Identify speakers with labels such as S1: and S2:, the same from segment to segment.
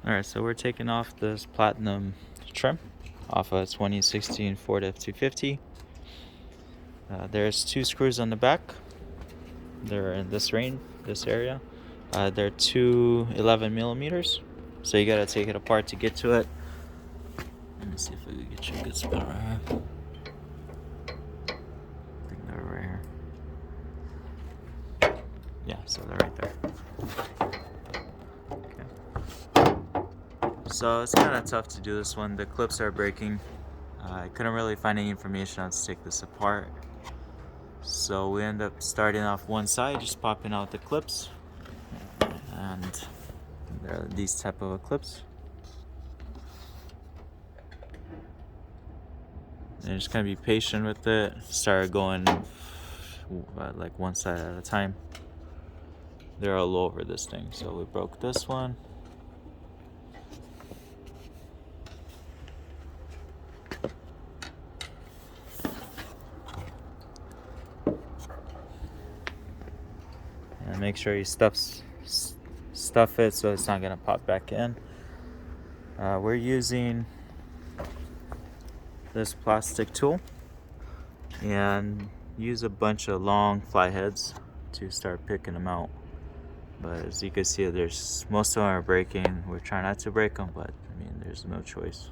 S1: Alright, so we're taking off this platinum trim off a 2016 Ford F250. There's 2 screws on the back. They're in this range, this area. They're 11 millimeters, so you gotta take it apart to get to it. Let me see if I can get you a good spot right here. I think they're right here. Yeah, so they're right there. So it's kind of tough to do this one. The clips are breaking. I couldn't really find any information on how to take this apart. So we end up starting off one side, just popping out the clips. And there are these type of clips. And just kind of be patient with it. Start going like one side at a time. They're all over this thing. So we broke this one. And make sure you stuff it so it's not gonna pop back in. We're using this plastic tool and use a bunch of long fly heads to start picking them out. But as you can see, there's most of them are breaking. We're trying not to break them, but I mean, there's no choice.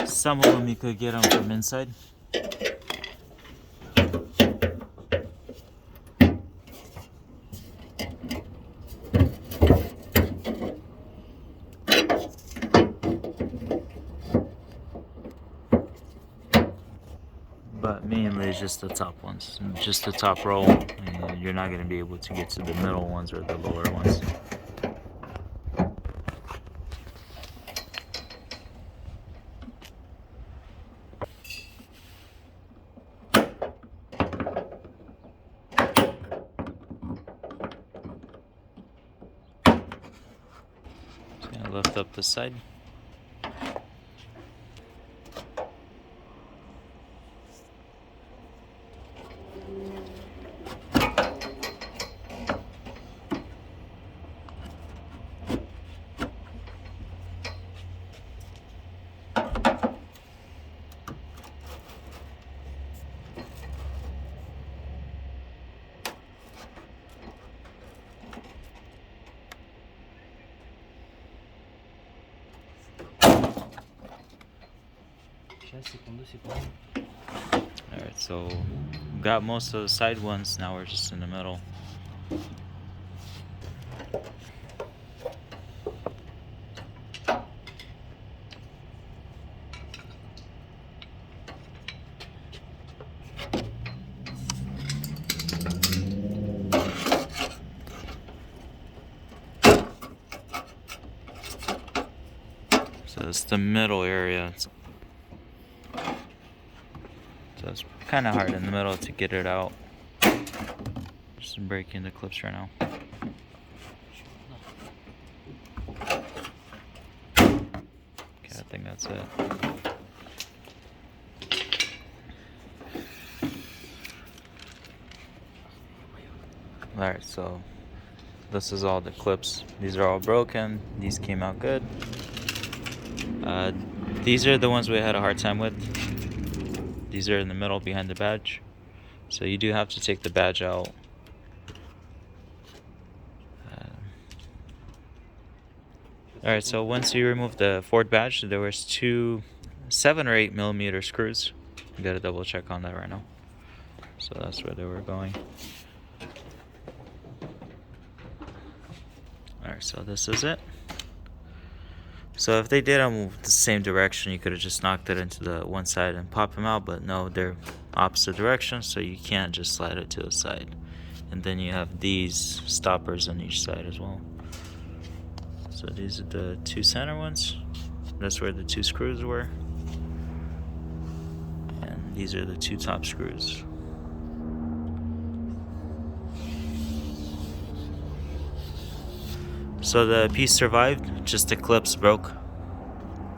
S1: Some of them you could get them from inside. But mainly it's just the top ones, just the top row, and you're not going to be able to get to the middle ones or the lower ones. Just going to lift up the side. Alright, so got most of the side ones, now we're just in the middle. So it's the middle area. So it's kind of hard in the middle to get it out. Just breaking the clips right now. Okay, I think that's it. Alright, so this is all the clips. These are all broken. These came out good. These are the ones we had a hard time with. These are in the middle behind the badge. So you do have to take the badge out. Alright, so once you remove the Ford badge, there was two 7 or 8 millimeter screws. You gotta double check on that right now. So that's where they were going. Alright, so this is it. So if they did move the same direction, you could have just knocked it into the one side and pop them out, but no, they're opposite directions, so you can't just slide it to the side. And then you have these stoppers on each side as well. So these are the two center ones. That's where the two screws were. And these are the two top screws. So the piece survived, just the clips broke.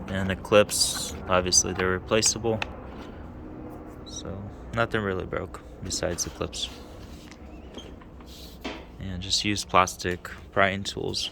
S1: And the clips, obviously they're replaceable. So nothing really broke besides the clips. And just use plastic prying tools.